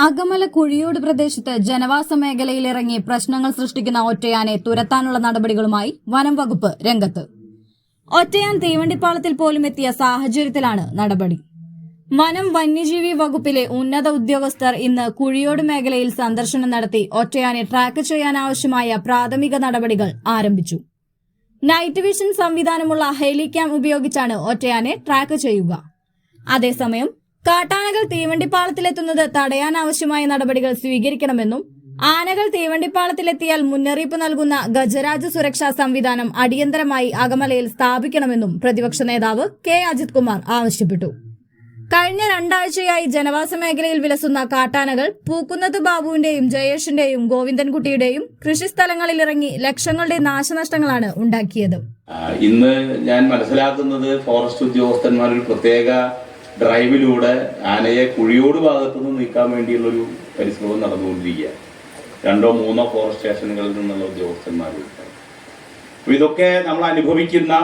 അകമല കുഴിയോട് പ്രദേശത്ത് ജനവാസ മേഖലയിലിറങ്ങി പ്രശ്നങ്ങൾ സൃഷ്ടിക്കുന്ന ഒറ്റയാനെ തുരത്താനുള്ള നടപടികളുമായി വനം വകുപ്പ് രംഗത്ത്. ഒറ്റയാൻ തീവണ്ടിപ്പാളത്തിൽ പോലും എത്തിയ സാഹചര്യത്തിലാണ് നടപടി. വനം വന്യജീവി വകുപ്പിലെ ഉന്നത ഉദ്യോഗസ്ഥർ ഇന്ന് കുഴിയോട് മേഖലയിൽ സന്ദർശനം നടത്തി ഒറ്റയാനെ ട്രാക്ക് ചെയ്യാനാവശ്യമായ പ്രാഥമിക നടപടികൾ ആരംഭിച്ചു. നൈറ്റ് വിഷൻ സംവിധാനമുള്ള ഹെലിക്യാം ഉപയോഗിച്ചാണ് ഒറ്റയാനെ ട്രാക്ക് ചെയ്യുക. അതേസമയം കാട്ടാനകൾ തീവണ്ടിപ്പാളത്തിലെത്തുന്നത് തടയാനാവശ്യമായ നടപടികൾ സ്വീകരിക്കണമെന്നും ആനകൾ തീവണ്ടിപ്പാളത്തിലെത്തിയാൽ മുന്നറിയിപ്പ് നൽകുന്ന ഗജരാജ് സുരക്ഷാ സംവിധാനം അടിയന്തരമായി അകമലയിൽ സ്ഥാപിക്കണമെന്നും പ്രതിപക്ഷ നേതാവ് കെ അജിത് കുമാർ ആവശ്യപ്പെട്ടു. കഴിഞ്ഞ 2 ആഴ്ചയായി ജനവാസ മേഖലയിൽ വിലസുന്ന കാട്ടാനകൾ പൂക്കുന്നത്ത് ബാബുവിന്റെയും ജയേഷിന്റെയും ഗോവിന്ദൻകുട്ടിയുടെയും കൃഷിസ്ഥലങ്ങളിലിറങ്ങി ലക്ഷങ്ങളുടെ നാശനഷ്ടങ്ങളാണ് ഉണ്ടാക്കിയത്. ഇന്ന് ഞാൻ മനസ്സിലാക്കുന്നത് ഫോറസ്റ്റ് ഉദ്യോഗസ്ഥന്മാർ ഒരു പ്രത്യേക ഡ്രൈവിലൂടെ ആനയെ കുഴിയോട് ഭാഗത്തുനിന്ന് നീക്കാൻ വേണ്ടിയുള്ളൊരു പരിശ്രമം നടന്നുകൊണ്ടിരിക്കുക. 2 or 3 ഫോറസ്റ്റ് സ്റ്റേഷനുകളിൽ നിന്നുള്ള ഉദ്യോഗസ്ഥന്മാരുണ്ട്. ഇതൊക്കെ നമ്മൾ അനുഭവിക്കുന്ന